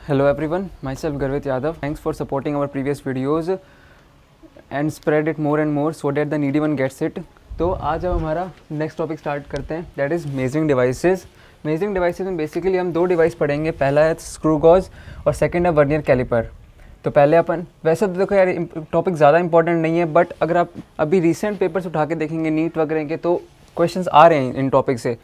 Hello everyone, myself Garvit Yadav. Thanks for supporting our previous videos and spread it more and more so that the needy one gets it. तो आज हम हमारा next topic start करते हैं, that is measuring devices. Measuring devices में basically हम दो device पढ़ेंगे, पहला है स्क्रू गॉज और सेकंड है वर्नियर कैलिपर। तो पहले अपन, वैसे तो देखो यार टॉपिक ज़्यादा इंपॉर्टेंट नहीं है, बट अगर आप अभी रिसेंट पेपर्स उठा के देखेंगे नीट वगैरह के तो क्वेश्चंस आ रहे हैं इन टॉपिक से।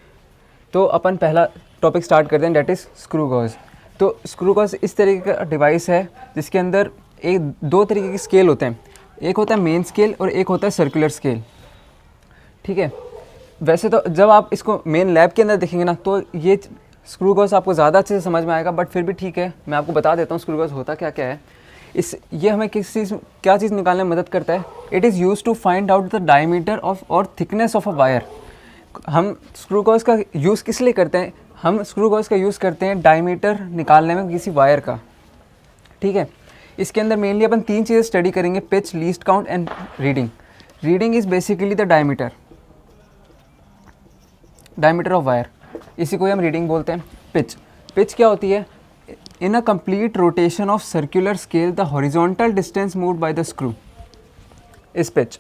तो अपन पहला टॉपिक स्टार्ट करते हैं, दैट इज़ स्क्रू गॉज। तो स्क्रू गॉज इस तरीके का डिवाइस है जिसके अंदर दो तरीके के स्केल होते हैं, एक होता है मेन स्केल और एक होता है सर्कुलर स्केल। ठीक है, वैसे तो जब आप इसको मेन लैब के अंदर देखेंगे ना तो ये स्क्रू गॉज आपको ज़्यादा अच्छे से समझ में आएगा, बट फिर भी ठीक है मैं आपको बता देता हूँ स्क्रू गॉज होता क्या क्या है। ये हमें क्या चीज़ निकालने में मदद करता है। It is use to find out the diameter of और थिकनेस ऑफ अ वायर। हम स्क्रू गॉज का यूज़ किस लिए करते हैं? हम स्क्रू गॉज का यूज़ करते हैं डायमीटर निकालने में किसी वायर का। ठीक है, इसके अंदर मेनली अपन तीन चीज़ें स्टडी करेंगे, pitch, least count and reading. Reading is basically the diameter of wire, इसी को हम रीडिंग बोलते हैं। पिच क्या होती है? In a complete rotation of circular scale the horizontal distance moved by the screw is pitch.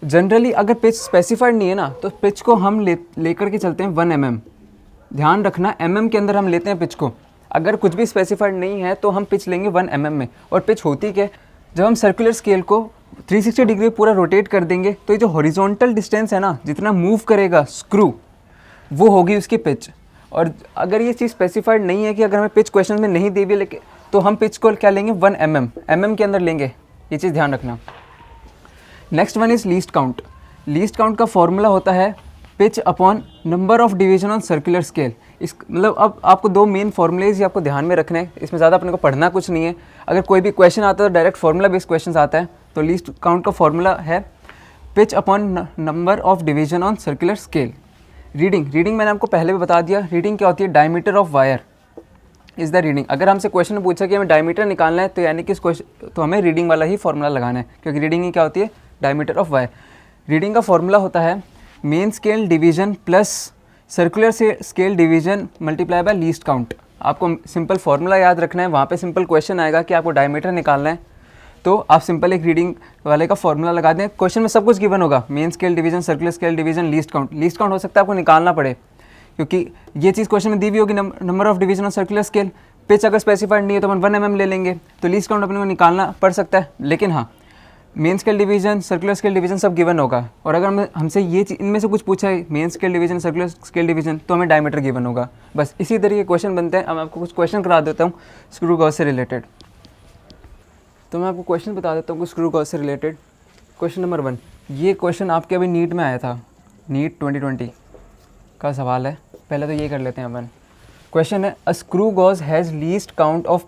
Generally अगर pitch specified नहीं है ना तो पिच को हम लेकर के चलते हैं 1 mm। ध्यान रखना mm के अंदर हम लेते हैं पिच को। अगर कुछ भी स्पेसिफाइड नहीं है तो हम पिच लेंगे 1 mm में। और पिच होती क्या है? जब हम सर्कुलर स्केल को 360 डिग्री पूरा रोटेट कर देंगे तो ये जो हॉरिजॉन्टल डिस्टेंस है ना, जितना मूव करेगा स्क्रू, वो होगी उसकी पिच। और अगर ये चीज़ स्पेसिफाइड नहीं है कि अगर हमें पिच क्वेश्चन में नहीं दी हुई लेकिन तो हम पिच को क्या लेंगे 1 mm के अंदर लेंगे, ये चीज़ ध्यान रखना। Next one is least count. Least count का फॉर्मूला होता है pitch upon number of division on circular scale. इस मतलब अब आपको दो मेन फॉर्मूलेज ही आपको ध्यान में रखने हैं, इसमें ज़्यादा अपने को पढ़ना कुछ नहीं है। अगर कोई भी क्वेश्चन आता है तो डायरेक्ट फार्मूला बेस्ड क्वेश्चन आता है। तो लीस्ट काउंट का फॉर्मूला है pitch upon number of division on circular scale. Reading मैंने आपको पहले भी बता दिया, रीडिंग क्या होती है? Diameter of wire is the reading. अगर हमसे क्वेश्चन में पूछा कि हमें डायमीटर निकालना है तो यानी कि इस क्वेश्चन तो हमें रीडिंग वाला ही फॉर्मूला लगाना है, क्योंकि रीडिंग ही क्या होती है? Diameter of wire. रीडिंग का फॉर्मूला होता है main scale division plus circular scale division multiply by least count. आपको सिंपल फॉर्मूला याद रखना है, वहाँ पे सिंपल क्वेश्चन आएगा कि आपको डायमीटर निकालना है तो आप सिंपल एक रीडिंग वाले का फॉर्मूला लगा दें। क्वेश्चन में सब कुछ गिवन होगा, main scale division, circular scale division, least count. Least count हो सकता है आपको निकालना पड़े क्योंकि ये चीज़ क्वेश्चन में दी हुई होगी, number of division on circular scale. Pitch अगर स्पेसिफाइड नहीं है तो अपन 1 mm ले लेंगे, तो लीस्ट काउंट अपने को निकालना पड़ सकता है। लेकिन हाँ, main scale division, circular scale division सब गिवन होगा। और अगर हमसे ये इनमें से कुछ पूछा है, main scale division, circular scale division, तो हमें डायमीटर गिवन होगा। बस इसी तरीके क्वेश्चन बनते हैं। अब मैं आपको कुछ क्वेश्चन करा देता हूँ स्क्रू गॉज से रिलेटेड। तो मैं आपको क्वेश्चन बता देता हूँ स्क्रू गॉज से रिलेटेड। क्वेश्चन नंबर 1, ये क्वेश्चन आपके अभी नीट में आया था, नीट 2020 का सवाल है। पहले तो ये कर लेते हैं अपन। क्वेश्चन है a screw gauge has least count of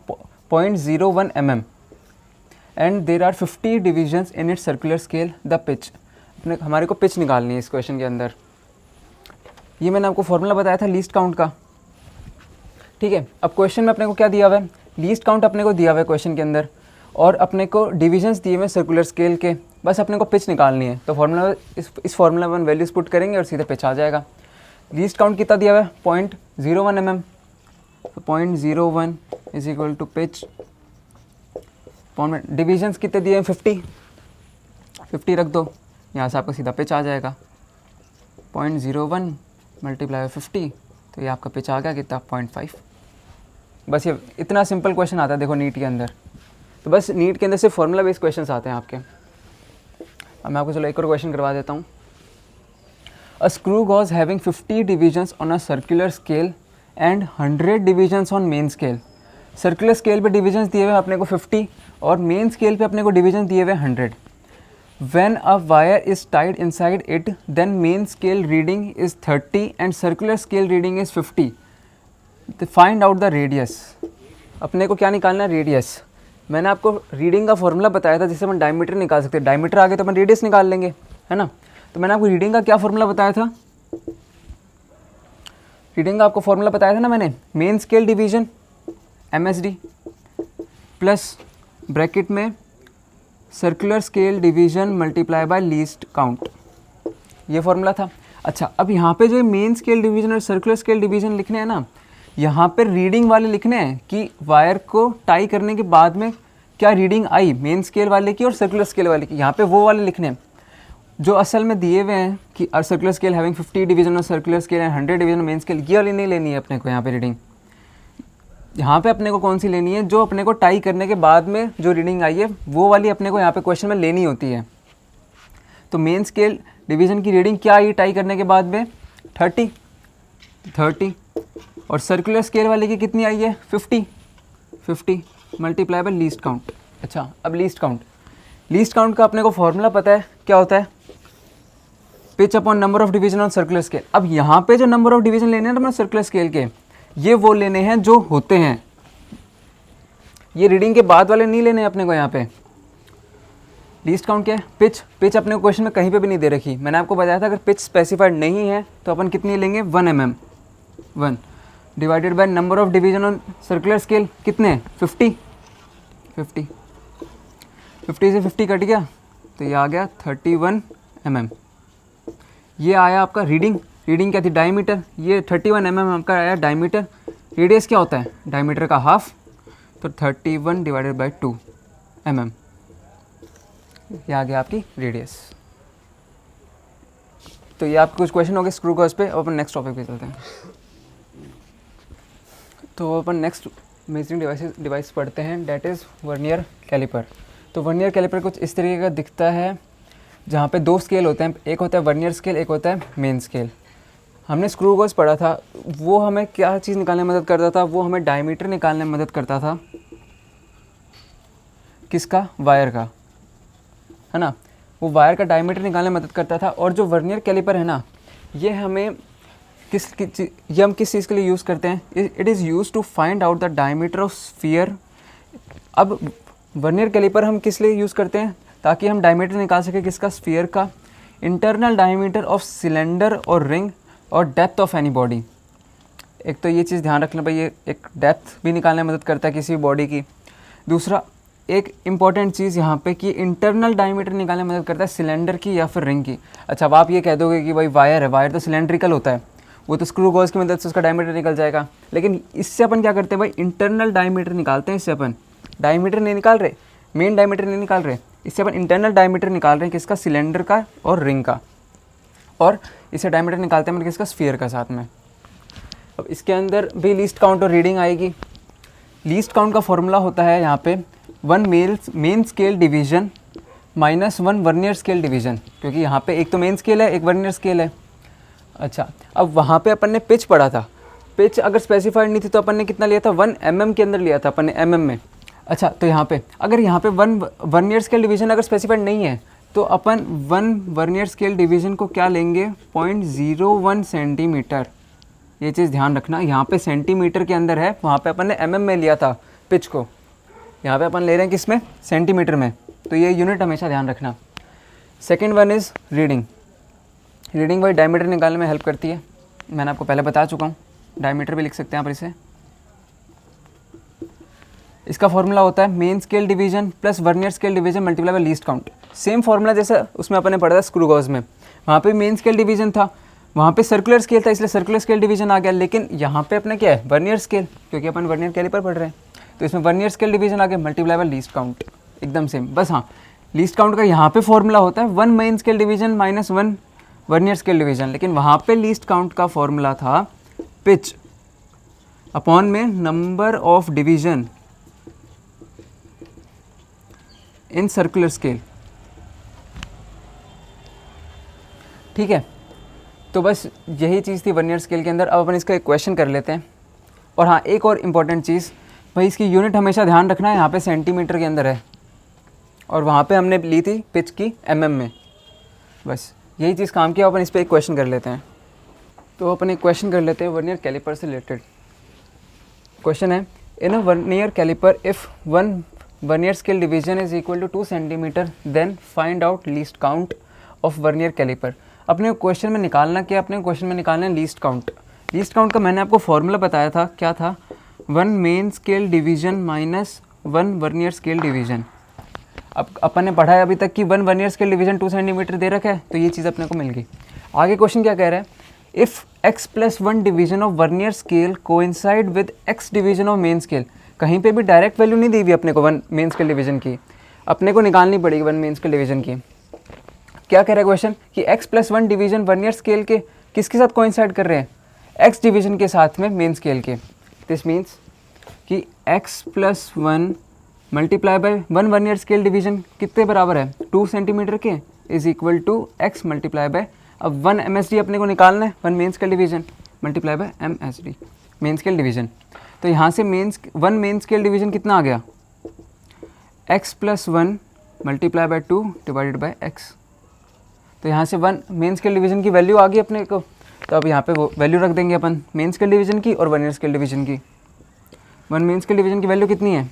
0.01 mm and there are 50 divisions in its circular scale the pitch. अपने हमारे को पिच निकालनी है इस क्वेश्चन के अंदर। ये मैंने आपको फॉर्मूला बताया था लीस्ट काउंट का। ठीक है, अब क्वेश्चन में अपने को क्या दिया हुआ है? लीस्ट काउंट अपने को दिया हुआ है क्वेश्चन के अंदर, और अपने को डिविजन्स दिए हुए सर्कुलर स्केल के। बस अपने को पिच निकालनी है। तो फॉर्मूला इस फॉर्मूला में वैल्यूज पुट करेंगे और सीधा पिच आ जाएगा। लीस्ट काउंट कितना दिया हुआ है? 0.01 mm। तो 0.01 is equal to pitch. Divisions कितने दिए हैं? 50 रख दो, यहाँ से आपका सीधा पिच आ जाएगा। 0.01 मल्टीप्लाई 50, तो ये आपका पिच आ गया कितना? 0.5। बस ये इतना सिंपल क्वेश्चन आता है देखो नीट के अंदर। तो बस नीट के अंदर से फॉर्मूला बेस्ड क्वेश्चन आते हैं आपके। अब मैं आपको चलो एक और क्वेश्चन करवा देता हूँ। A screw gauge having 50 divisions on a circular scale and 100 divisions on main scale. Circular scale पे डिविजन्स दिए हुए अपने को 50 और मेन स्केल पे अपने को डिवीजन दिए हुए 100। When a wire is tied inside it then main scale reading is 30 and circular scale reading is 50। Find out the radius. अपने को क्या निकालना है? रेडियस। मैंने आपको रीडिंग का फॉर्मूला बताया था जिससे अपन डायमीटर निकाल सकते हैं। डायमीटर आ गया तो अपन रेडियस निकाल लेंगे, है ना। तो मैंने आपको रीडिंग का क्या फॉर्मूला बताया था? रीडिंग का आपको फॉर्मूला बताया था ना मैंने, main scale division MSD plus bracket में circular scale division multiply by least count, ये फॉर्मूला था। अच्छा, अब यहाँ पे जो मेन स्केल डिवीजन और सर्कुलर स्केल डिवीजन लिखने हैं ना, यहाँ पे रीडिंग वाले लिखने हैं कि वायर को टाई करने के बाद में क्या रीडिंग आई मेन स्केल वाले की और सर्कुलर स्केल वाले की, यहाँ पे वो वाले लिखने हैं जो असल में दिए हुए हैं कि सर्कुलर स्केल हैविंग 50 डिवीजन और circular scale and 100 division main scale, ये वाली नहीं लेनी है अपने को यहाँ पे रीडिंग। यहाँ पे अपने को कौन सी लेनी है, जो अपने को टाई करने के बाद में जो रीडिंग आई है वो वाली अपने को यहाँ पे क्वेश्चन में लेनी होती है। तो मेन स्केल डिवीज़न की रीडिंग क्या आई टाई करने के बाद में 30 और सर्कुलर स्केल वाले की कितनी आई है 50 मल्टीप्लाई बाय लीस्ट काउंट। अच्छा, अब लीस्ट काउंट का अपने को फॉर्मूला पता है क्या होता है, pitch upon number of division on circular scale. अब यहाँ पे जो नंबर ऑफ डिवीजन लेने हैं ना सर्कुलर स्केल के, ये वो लेने हैं जो होते हैं, ये रीडिंग के बाद वाले नहीं लेने हैं अपने को। यहाँ पे लीस्ट काउंट क्या है, पिच अपने को क्वेश्चन में कहीं पे भी नहीं दे रखी। मैंने आपको बताया था अगर पिच स्पेसिफाइड नहीं है तो अपन कितनी लेंगे 1 mm, 1 divided by number of division on circular scale कितने 50 से 50 कट गया तो ये आ गया 31 mm। ये आया आपका रीडिंग क्या थी डायमीटर, ये 31 mm आपका आया डायमीटर। रेडियस क्या होता है डायमीटर का हाफ, तो 31 डिवाइडेड बाई 2 mm, ये आ गया आपकी रेडियस। तो ये आपके कुछ क्वेश्चन हो गए स्क्रू गॉज पे। अब अपन नेक्स्ट टॉपिक पे चलते हैं। तो अपन नेक्स्ट मेजरिंग डिवाइस पढ़ते हैं, डेट इज़ वर्नियर कैलिपर। तो वर्नियर कैलिपर कुछ इस तरीके का दिखता है जहाँ पे 2 स्केल होते हैं, एक होता है वर्नियर स्केल, एक होता है मेन स्केल। हमने स्क्रू गॉज पढ़ा था, वो हमें क्या चीज़ निकालने में मदद करता था, वो हमें डायमीटर निकालने में मदद करता था, किसका वायर का, है ना, वो वायर का डायमीटर निकालने में मदद करता था। और जो वर्नियर कैलिपर है ना, ये हमें हम किस चीज़ के लिए यूज़ करते हैं, it is use to find out the diameter of sphere. अब वर्नियर कैलिपर हम किस लिए यूज़ करते हैं, ताकि हम डायमीटर निकाल सकें किसका, स्फीयर का, इंटरनल डायमीटर ऑफ सिलेंडर और रिंग और डेप्थ ऑफ एनी बॉडी। एक तो ये चीज़ ध्यान रखना भाई, ये एक डेप्थ भी निकालने में मदद करता है किसी भी बॉडी की। दूसरा एक इम्पॉर्टेंट चीज़ यहाँ पे कि इंटरनल डायमीटर निकालने में मदद करता है सिलेंडर की या फिर रिंग की। अच्छा, अब आप ये कह दोगे कि भाई वायर है, वायर तो सिलेंड्रिकल होता है, वो तो स्क्रू गॉज की मदद से उसका डायमीटर निकल जाएगा। लेकिन इससे अपन क्या करते हैं भाई, इंटरनल डायमीटर निकालते हैं। इससे अपन डायमीटर नहीं निकाल रहे, मेन डायमीटर नहीं निकाल रहे, इससे अपन इंटरनल डायमीटर निकाल रहे हैं किसका, सिलेंडर का और रिंग का, और इससे डायमीटर निकालते हैं मतलब किसका, स्फीयर का साथ में। अब इसके अंदर भी लीस्ट काउंट और रीडिंग आएगी। लीस्ट काउंट का फॉर्मूला होता है यहाँ पे 1 main scale division minus 1 vernier scale division, क्योंकि यहाँ पे एक तो मेन स्केल है, एक वर्नियर स्केल है। अच्छा, अब वहाँ पे अपन ने पिच पढ़ा था, पिच अगर स्पेसिफाइड नहीं थी तो अपन ने कितना लिया था, 1 mm के अंदर लिया था अपन ने, mm में। अच्छा, तो यहाँ पे अगर यहाँ पे 1 वर्नियर स्केल डिवीजन अगर स्पेसिफाइड नहीं है तो अपन 1 वर्नियर स्केल डिवीजन को क्या लेंगे, 0.01 सेंटीमीटर। ये चीज़ ध्यान रखना, यहाँ पे सेंटीमीटर के अंदर है, वहाँ पे अपन ने mm में लिया था पिच को, यहाँ पे अपन ले रहे हैं किस में, सेंटीमीटर में। तो ये यूनिट हमेशा ध्यान रखना। Second one is reading. Reading भाई डायमीटर निकालने में हेल्प करती है, मैंने आपको पहले बता चुका हूँ, डायमीटर भी लिख सकते हैं आप इसे। इसका फॉर्मूला होता है main scale division plus vernier scale division multiply by least count. Same formula जैसा उसमें अपन ने पढ़ा था स्क्रू गॉज में, वहाँ पे मेन स्केल डिवीजन था, वहाँ पे सर्कुलर स्केल था, इसलिए सर्कुलर स्केल डिवीजन आ गया। लेकिन यहाँ पे अपना क्या है, वर्नियर स्केल, क्योंकि अपन वर्नियर कैलिपर पढ़ रहे हैं, तो इसमें वर्नियर स्केल डिवीजन आ गया मल्टीप्लाई बाय लीस्ट काउंट, एकदम सेम। बस हाँ, लीस्ट काउंट का यहाँ पे फॉर्मूला होता है 1 main scale division minus 1 vernier scale division, लेकिन वहाँ पे लीस्ट काउंट का फॉर्मूला था पिच अपॉन में number of division in circular scale. ठीक है, तो बस यही चीज़ थी वर्नियर स्केल के अंदर। अब अपन इसका एक क्वेश्चन कर लेते हैं। और हाँ, एक और इम्पॉर्टेंट चीज़ भाई, इसकी यूनिट हमेशा ध्यान रखना है, यहाँ पे सेंटीमीटर के अंदर है और वहाँ पे हमने ली थी पिच की mm में। बस यही चीज़ काम किया, अपन इस पर एक क्वेश्चन कर लेते हैं। तो अपन एक क्वेश्चन कर लेते हैं वर्नियर कैलिपर से रिलेटेड। क्वेश्चन है, in a vernier caliper if 1 vernier scale division is equal to 2 centimetre then find out least count of vernier caliper. अपने क्वेश्चन में निकालना क्या, अपने क्वेश्चन में निकालना है लीस्ट काउंट। लीस्ट काउंट का मैंने आपको फॉर्मूला बताया था, क्या था, 1 main scale division minus 1 vernier scale division. अब अपन ने पढ़ा है अभी तक कि 1 वर्नियर स्केल डिवीजन 2 सेंटीमीटर दे रखा है, तो ये चीज़ अपने को मिल गई। आगे क्वेश्चन क्या कह रहा है, if x plus 1 division of vernier scale coincide with x division of main scale, कहीं पे भी डायरेक्ट वैल्यू नहीं दी हुई अपने को वन मेन स्केल डिवीजन की, अपने को निकालनी पड़ेगी वन मेन स्केल डिवीजन की। क्या कह रहा है क्वेश्चन कि x plus 1 division vernier scale के किसके साथ कोइंसाइड कर रहे हैं, x डिवीजन के साथ में मेन स्केल के। दिस मीन्स कि x plus 1 multiply by 1 vernier scale division कितने बराबर है, 2 सेंटीमीटर के, is equal to x multiply by, अब 1 MSD अपने को निकालना है, 1 main scale division multiply by MSD main scale division. तो यहाँ से वन मेन स्केल डिवीजन कितना आ गया, x plus 1 multiply bye 2 divided by x। तो यहाँ से 1 मेन स्केल डिवीजन की वैल्यू आ गई अपने को, तो अब यहाँ पे वो वैल्यू रख देंगे अपन मेन स्केल डिवीजन की और वर्नियर स्केल डिवीजन की। 1 मेन स्केल डिवीजन की वैल्यू कितनी है,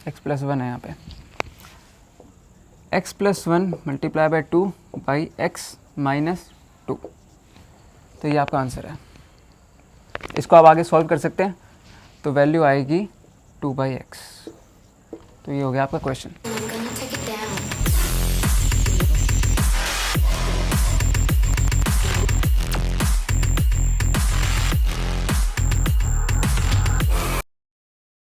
x प्लस 1 है यहाँ पे, x plus 1 multiply bye 2 by x minus 2। तो ये आपका आंसर है। इसको आप आगे सॉल्व कर सकते हैं, तो वैल्यू आएगी 2/x। तो ये हो गया आपका क्वेश्चन।